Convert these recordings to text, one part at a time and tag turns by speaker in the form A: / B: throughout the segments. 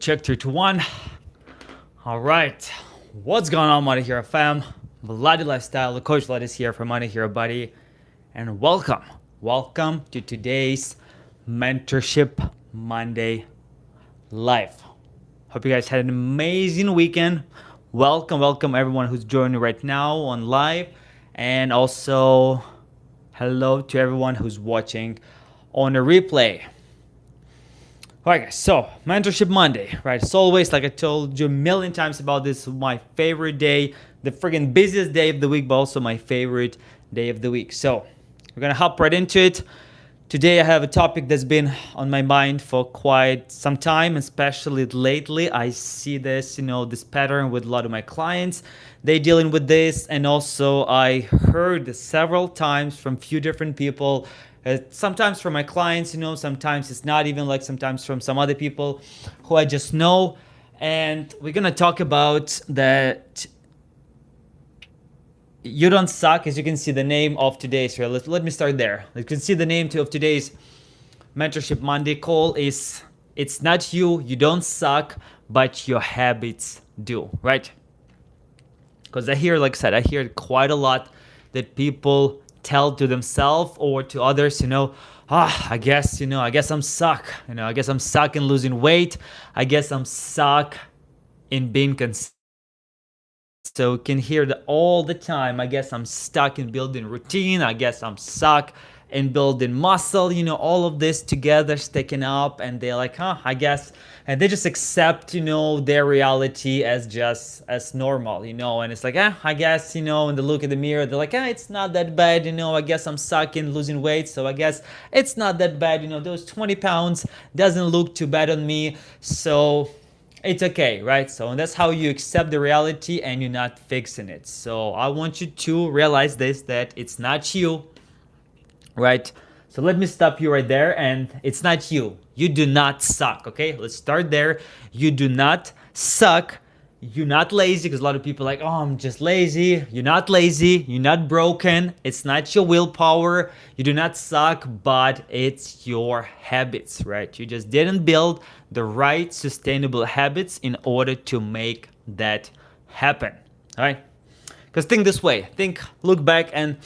A: check 3 2 1. All right, what's going on, Money Hero fam? Vladi Lifestyle, the Coach Vlad is here for Money Hero Buddy, and welcome to today's Mentorship Monday live. Hope you guys had an amazing weekend. Welcome everyone who's joining right now on live, and also hello to everyone who's watching on a replay. Alright guys, so Mentorship Monday, right? As always, like I told you a million times about this, my favorite day, the friggin' busiest day of the week, but also my favorite day of the week. So we're gonna hop right into it. Today I have a topic that's been on my mind for quite some time, especially lately. I see this, this pattern with a lot of my clients. They dealing with this, and also I heard several times from few different people. Sometimes from my clients, sometimes it's not even, like sometimes from some other people who I just know. And we're gonna talk about that you don't suck. As you can see, the name of today's, let me start there. You can see the name of today's Mentorship Monday call is, it's not you don't suck, but your habits do, right? Because I hear, like I said, I hear quite a lot that people tell to themselves or to others, I guess I'm suck. I guess I'm suck in losing weight. I guess I'm suck in being consistent. So you can hear that all the time. I guess I'm stuck in building routine. I guess I'm suck in building muscle. All of this together sticking up, and they're like, I guess, and they just accept, their reality as normal, and it's like, I guess, and they look at the mirror, they're like, it's not that bad, I guess I'm suck in losing weight, so I guess it's not that bad, those 20 pounds doesn't look too bad on me, so it's okay, right? So and that's how you accept the reality and you're not fixing it. So I want you to realize this, that it's not you, right? So let me stop you right there, and it's not you. You do not suck, okay? Let's start there. You do not suck. You're not lazy, because a lot of people are like, I'm just lazy. You're not lazy. You're not broken. It's not your willpower. You do not suck, but it's your habits, right? You just didn't build the right sustainable habits in order to make that happen, all right? Because think this way. Look back and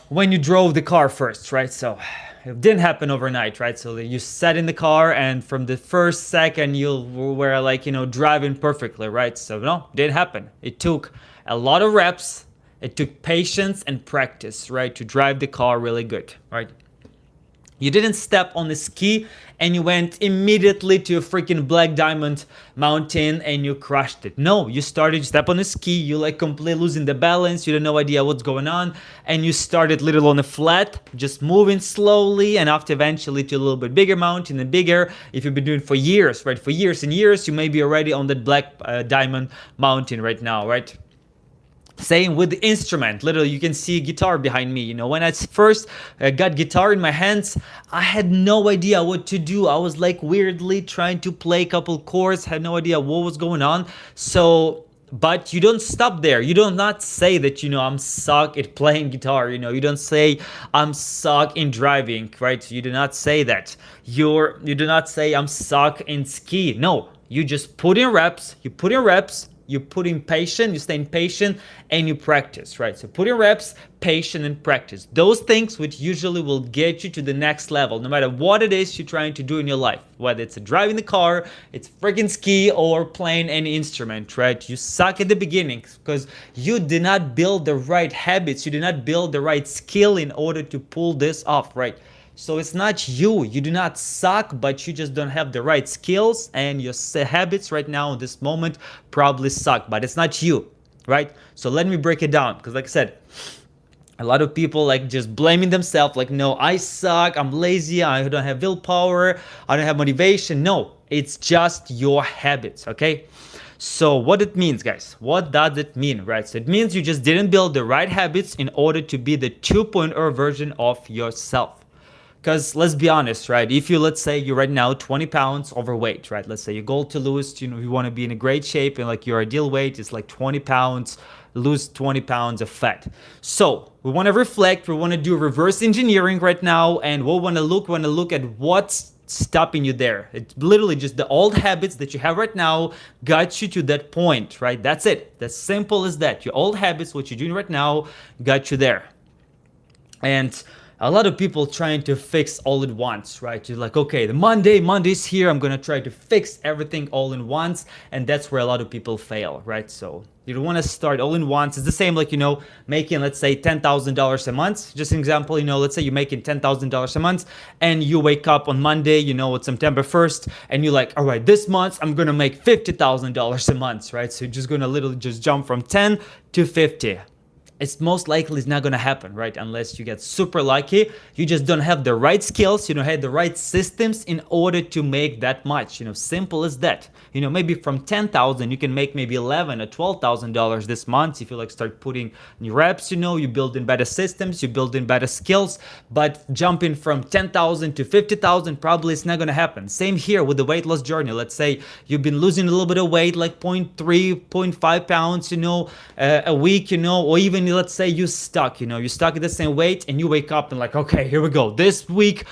A: when you drove the car first, right? So it didn't happen overnight, right? So you sat in the car, and from the first second you were like, driving perfectly, right? So no, it didn't happen. It took a lot of reps. It took patience and practice, right? To drive the car really good, right? You didn't step on the ski and you went immediately to a freaking Black Diamond mountain and you crushed it. No, you step on the ski, you like completely losing the balance, you had no idea what's going on, and you started little on a flat, just moving slowly, and after eventually to a little bit bigger mountain and bigger. If you've been doing it for years, right? For years and years, you may be already on that Black Diamond mountain right now, right? Same with the instrument. Literally, you can see guitar behind me. When I first got guitar in my hands, I had no idea what to do. I was like weirdly trying to play a couple chords, had no idea what was going on. So, but you don't stop there. You do not say that, I'm suck at playing guitar. You don't say I'm suck in driving, right? You do not say that. You do not say I'm suck in ski. No, you just put in reps. You put in patience, you stay patient, and you practice, right? So put in reps, patience, and practice. Those things which usually will get you to the next level, no matter what it is you're trying to do in your life. Whether it's driving the car, it's freaking ski, or playing any instrument, right? You suck at the beginning because you did not build the right habits. You did not build the right skill in order to pull this off, right? So it's not you do not suck, but you just don't have the right skills, and your habits right now in this moment probably suck, but it's not you, right? So let me break it down, because like I said, a lot of people like just blaming themselves, like, no, I suck, I'm lazy, I don't have willpower, I don't have motivation. No, it's just your habits, okay? So what it means, guys, what does it mean, right? So it means you just didn't build the right habits in order to be the 2.0 version of yourself. Because let's be honest, right? If you, let's say you're right now 20 pounds overweight, right? Let's say your goal to lose, you want to be in a great shape, and like your ideal weight is like 20 pounds, lose 20 pounds of fat. So we want to reflect, we want to do reverse engineering right now, and we want to look at what's stopping you there. It's literally just the old habits that you have right now got you to that point, right? That's it. That's simple as that. Your old habits, what you're doing right now, got you there. And a lot of people trying to fix all at once, right? You're like, okay, the Monday's here. I'm gonna try to fix everything all in once, and that's where a lot of people fail, right? So you don't want to start all in once. It's the same like, making, let's say, $10,000 a month. Just an example, let's say you're making $10,000 a month, and you wake up on Monday, it's September 1st, and you're like, all right, this month I'm gonna make $50,000 a month, right? So you're just gonna literally just jump from 10 to 50. It's most likely it's not going to happen, right? Unless you get super lucky. You just don't have the right skills, have the right systems in order to make that much, simple as that. Maybe from 10,000 you can make maybe 11 or $12,000 this month if you like start putting new reps, you build in better systems, you build in better skills. But jumping from 10,000 to 50,000, probably it's not going to happen. Same here with the weight loss journey. Let's say you've been losing a little bit of weight, like 0.3, 0.5 pounds, a week, or even let's say you're stuck at the same weight, and you wake up and like, okay, here we go. This week,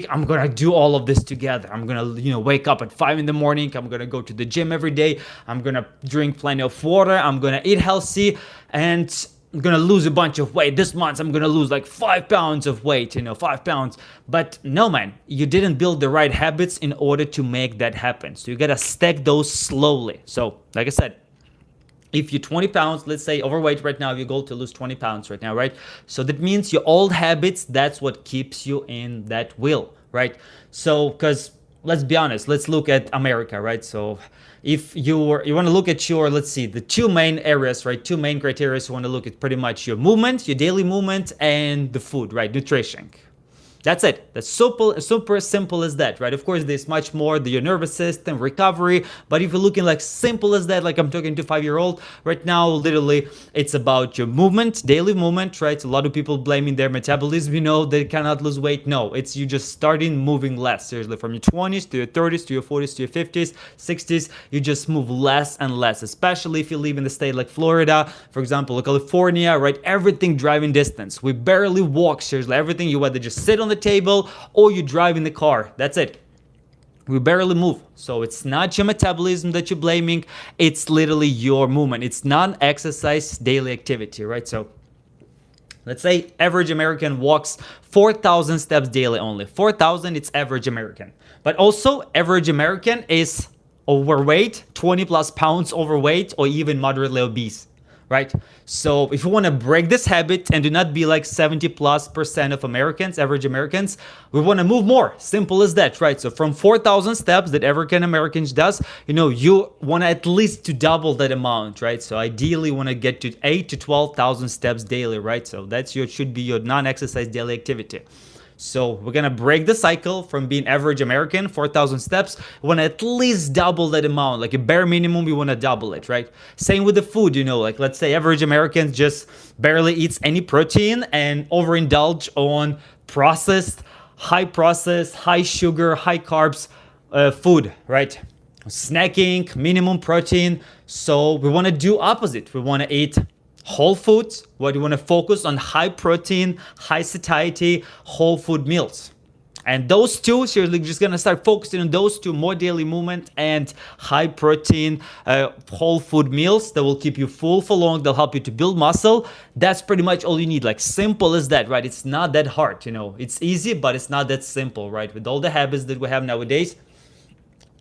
A: I'm gonna do all of this together. I'm gonna, wake up at 5 in the morning. I'm gonna go to the gym every day. I'm gonna drink plenty of water. I'm gonna eat healthy, and I'm gonna lose a bunch of weight. This month, I'm gonna lose like 5 pounds of weight, 5 pounds. But no, man, you didn't build the right habits in order to make that happen. So you gotta stack those slowly. So, like I said, if you're 20 pounds, let's say overweight right now, your goal to lose 20 pounds right now, right? So that means your old habits, that's what keeps you in that wheel, right? So, because let's be honest, let's look at America, right? So if you want to look at let's see, the two main areas, right? Two main criteria you want to look at pretty much your movement, your daily movement, and the food, right? Nutrition. That's it. That's super simple as that, right? Of course, there's much more, your nervous system, recovery. But if you're looking like simple as that, like I'm talking to 5-year-old right now, literally, it's about your movement, daily movement, right? A lot of people blaming their metabolism, they cannot lose weight. No, it's you just starting moving less. Seriously, from your 20s to your 30s to your 40s to your 50s, 60s, you just move less and less, especially if you live in a state like Florida, for example, California, right? Everything driving distance. We barely walk, seriously. Everything, you either just sit on the table or you drive in the car. That's it. We barely move. So it's not your metabolism that you're blaming, it's literally your movement. It's non-exercise daily activity, right? So let's say average American walks 4,000 steps daily only. 4,000, it's average American. But also average American is overweight, 20 plus pounds overweight, or even moderately obese. Right? So if you want to break this habit and do not be like 70+% of Americans, average Americans, we want to move more. Simple as that, right? So from 4,000 steps that African Americans does, you want to at least to double that amount, right? So ideally you want to get to 8 to 12,000 steps daily, right? So that's should be your non-exercise daily activity. So we're gonna break the cycle from being average American, 4,000 steps. We wanna at least double that amount, like a bare minimum, we wanna double it, right? Same with the food, like let's say average Americans just barely eats any protein and overindulge on high sugar, high carbs food, right? Snacking, minimum protein. So we wanna do opposite. We wanna eat whole foods. What you want to focus on: high protein, high satiety, whole food meals. And those two, so you're just gonna start focusing on those two: more daily movement and high protein whole food meals that will keep you full for long. They'll help you to build muscle. That's pretty much all you need. Like simple as that, right? It's not that hard, It's easy, but it's not that simple, right? With all the habits that we have nowadays.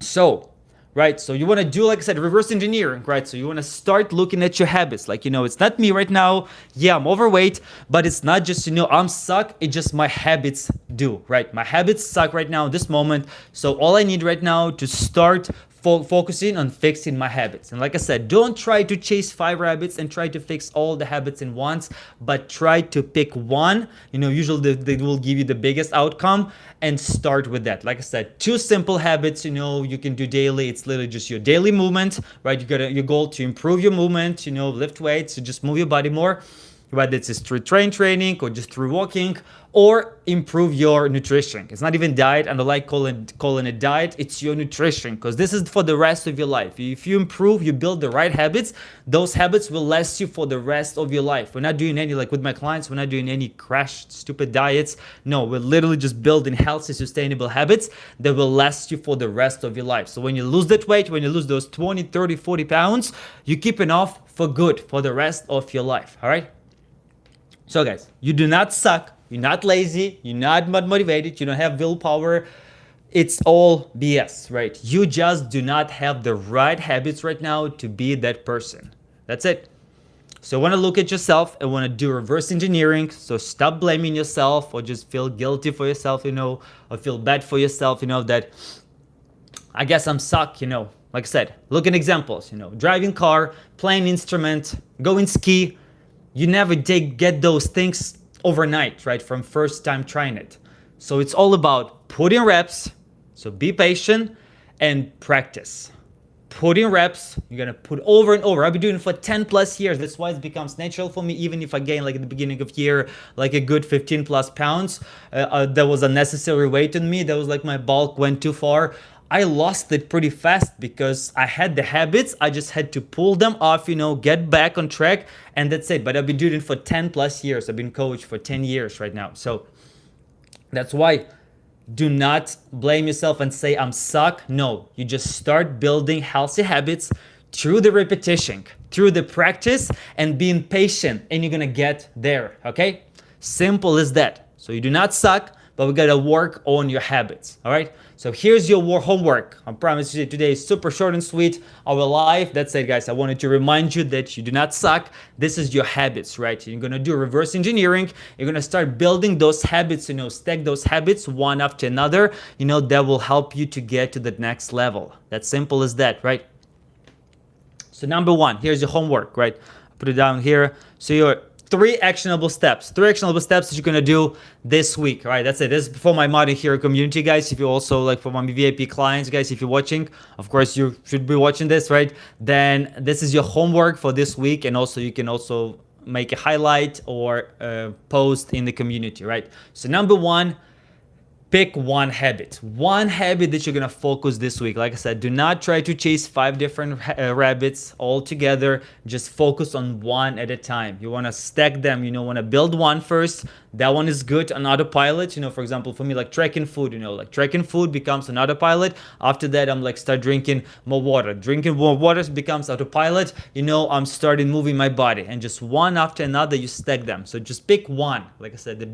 A: So, right? So you want to do, like I said, reverse engineering, right? So you want to start looking at your habits. Like, it's not me right now. Yeah, I'm overweight, but it's not just, I'm suck. It's just my habits do, right? My habits suck right now in this moment. So all I need right now to start focusing on fixing my habits. And like I said, don't try to chase 5 habits and try to fix all the habits in once, but try to pick one, usually they will give you the biggest outcome, and start with that. Like I said, 2 simple habits, you can do daily. It's literally just your daily movement, right? You got your goal to improve your movement, lift weights, so just move your body more. whether it's through training or just through walking, or improve your nutrition. It's not even diet, and I like calling it diet. It's your nutrition, because this is for the rest of your life. If you improve, you build the right habits, those habits will last you for the rest of your life. We're not doing any, like with my clients, we're not doing any crash stupid diets. No, we're literally just building healthy, sustainable habits that will last you for the rest of your life. So when you lose that weight, when you lose those 20, 30, 40 pounds, you keep it off for good for the rest of your life. All right. So guys, you do not suck. You're not lazy. You're not motivated. You don't have willpower. It's all BS, right? You just do not have the right habits right now to be that person. That's it. So want to look at yourself and want to do reverse engineering. So stop blaming yourself or just feel guilty for yourself, or feel bad for yourself, that I guess I'm suck, Like I said, look at examples, driving car, playing instrument, going ski. You never get those things overnight, right? From first time trying it. So it's all about putting reps. So be patient and practice. Put in reps. You're gonna put over and over. I've been doing it for 10 plus years. That's why it becomes natural for me. Even if I gain, like at the beginning of year, like a good 15 plus pounds, that was unnecessary weight in me. That was like my bulk went too far. I lost it pretty fast because I had the habits. I just had to pull them off, get back on track, and that's it. But I've been doing it for 10 plus years. I've been coach for 10 years right now. So that's why do not blame yourself and say I'm suck. No, you just start building healthy habits through the repetition, through the practice, and being patient, and you're gonna get there, okay? Simple as that. So you do not suck, but we gotta work on your habits, all right? So here's your homework. I promise you today is super short and sweet. Our life, that's it guys. I wanted to remind you that you do not suck. This is your habits, right? You're gonna do reverse engineering. You're gonna start building those habits, stack those habits one after another, that will help you to get to the next level. That's simple as that, right? So number one, here's your homework, right? Put it down here. So your three actionable steps that you're gonna do this week. All right, that's it. This is for my Modern Hero community, guys. If you also like for my VIP clients, guys, if you're watching, of course you should be watching this, right? Then this is your homework for this week, and also you can also make a highlight or post in the community, right? So number one, pick one habit that you're gonna focus this week. Like I said, do not try to chase 5 different rabbits all together. Just focus on one at a time. You wanna stack them. You wanna build one first. That one is good on autopilot. For example, for me, like tracking food. Like tracking food becomes an autopilot. After that, I'm like start drinking more water. Drinking more water becomes autopilot. I'm starting moving my body, and just one after another, you stack them. So just pick one. Like I said, the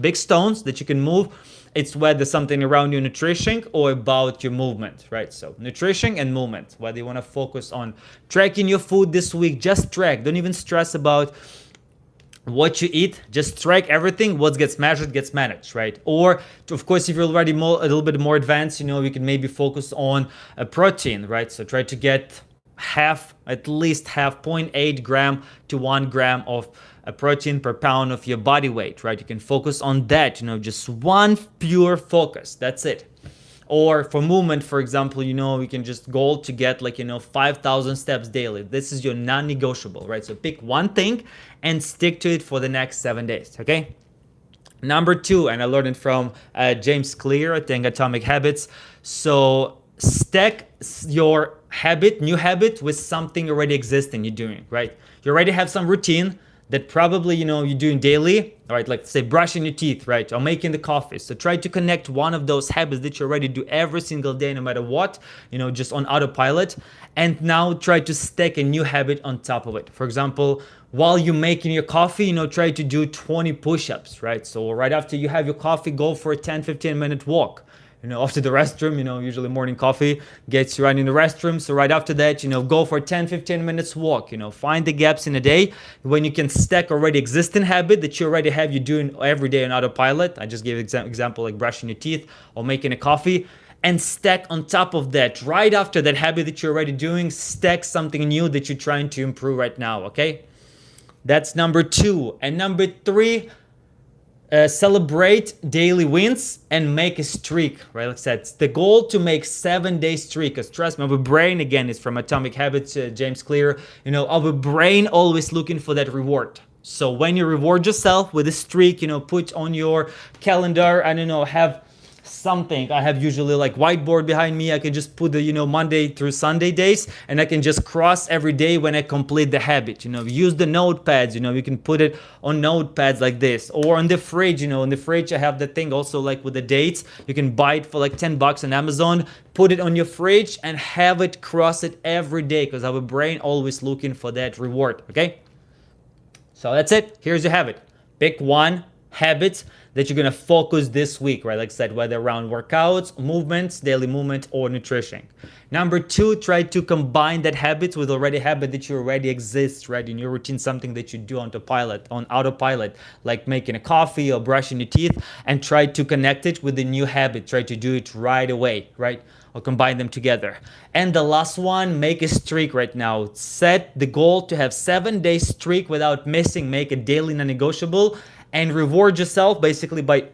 A: big stones that you can move. It's whether something around your nutrition or about your movement, right? So nutrition and movement, whether you want to focus on tracking your food this week, just track. Don't even stress about what you eat. Just track everything. What gets measured gets managed, right? Or of course, if you're already a little bit more advanced, you can maybe focus on a protein, right? So try to get at least half 0.8 gram to 1 gram of a protein per pound of your body weight, right? You can focus on that, just one pure focus. That's it. Or for movement, for example, you can just goal to get 5,000 steps daily. This is your non-negotiable, right? So pick one thing and stick to it for the next 7 days, okay? Number 2, and I learned it from James Clear, I think, Atomic Habits. So stack your new habit with something already existing you're doing, right? You already have some routine that probably you're doing daily, all right? Like say brushing your teeth, right? Or making the coffee. So try to connect one of those habits that you already do every single day, no matter what, just on autopilot. And now try to stack a new habit on top of it. For example, while you're making your coffee, try to do 20 push-ups, right? So right after you have your coffee, go for a 10-15 minute walk. After the restroom, usually morning coffee gets you right in the restroom. So right after that, go for 10-15 minutes walk. Find the gaps in a day when you can stack already existing habit that you already have, you're doing every day on autopilot. I just gave example like brushing your teeth or making a coffee, and stack on top of that. Right after that habit that you're already doing, stack something new that you're trying to improve right now, okay? That's number 2. And number 3, celebrate daily wins and make a streak, right? Like I said, it's the goal to make 7-day streak. Because trust me, our brain, again, is from Atomic Habits, James Clear. Our brain always looking for that reward. So when you reward yourself with a streak, put on your calendar, I don't know, have something. I have usually like whiteboard behind me. I can just put the Monday through Sunday days, and I can just cross every day when I complete the habit. Use the notepads. You can put it on notepads like this, or on the fridge. In the fridge I have the thing also like with the dates. You can buy it for like $10 on Amazon. Put it on your fridge and have it cross it every day, because our brain always looking for that reward. Okay. So that's it. Here's your habit. Pick one habit that you're gonna focus this week, right? Like I said, whether around workouts, movements, daily movement, or nutrition. Number two, try to combine that habit with already habit that you already exist, right? In your routine, something that you do on autopilot, like making a coffee or brushing your teeth, and try to connect it with a new habit. Try to do it right away, right? Or combine them together. And the last one, make a streak right now. Set the goal to have 7-day streak without missing. Make a daily non-negotiable, and reward yourself basically by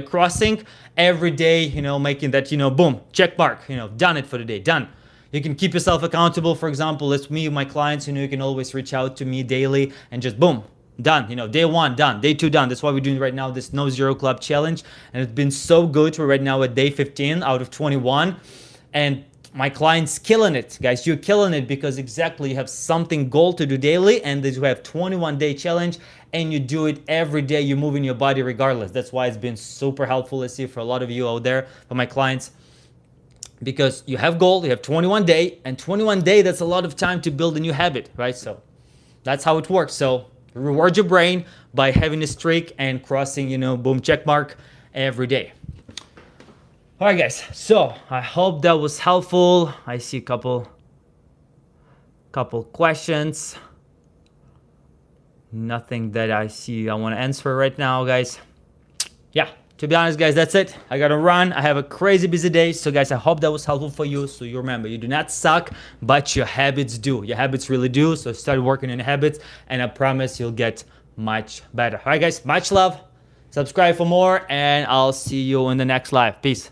A: crossing every day, making that, boom, check mark, done it for the day, done. You can keep yourself accountable. For example, it's me, my clients, you can always reach out to me daily and just boom, done. Day 1 done, day 2 done. That's why we're doing right now this No Zero Club challenge, and it's been so good. We're right now at day 15 out of 21, and my clients killing it, guys. You're killing it, because exactly you have something goal to do daily, and you have 21-day challenge, and you do it every day. You're moving your body regardless. That's why it's been super helpful, I see, for a lot of you out there, for my clients, because you have goal, you have 21 day, and 21 day, that's a lot of time to build a new habit, right? So that's how it works. So reward your brain by having a streak and crossing, boom, check mark every day. All right, guys. So I hope that was helpful. I see a couple questions. Nothing that I see I want to answer right now, guys. Yeah, to be honest, guys, that's it. I gotta run. I have a crazy busy day. So, guys, I hope that was helpful for you. So you remember, you do not suck, but your habits do. Your habits really do. So start working on your habits, and I promise you'll get much better. All right, guys, much love. Subscribe for more, and I'll see you in the next live. Peace.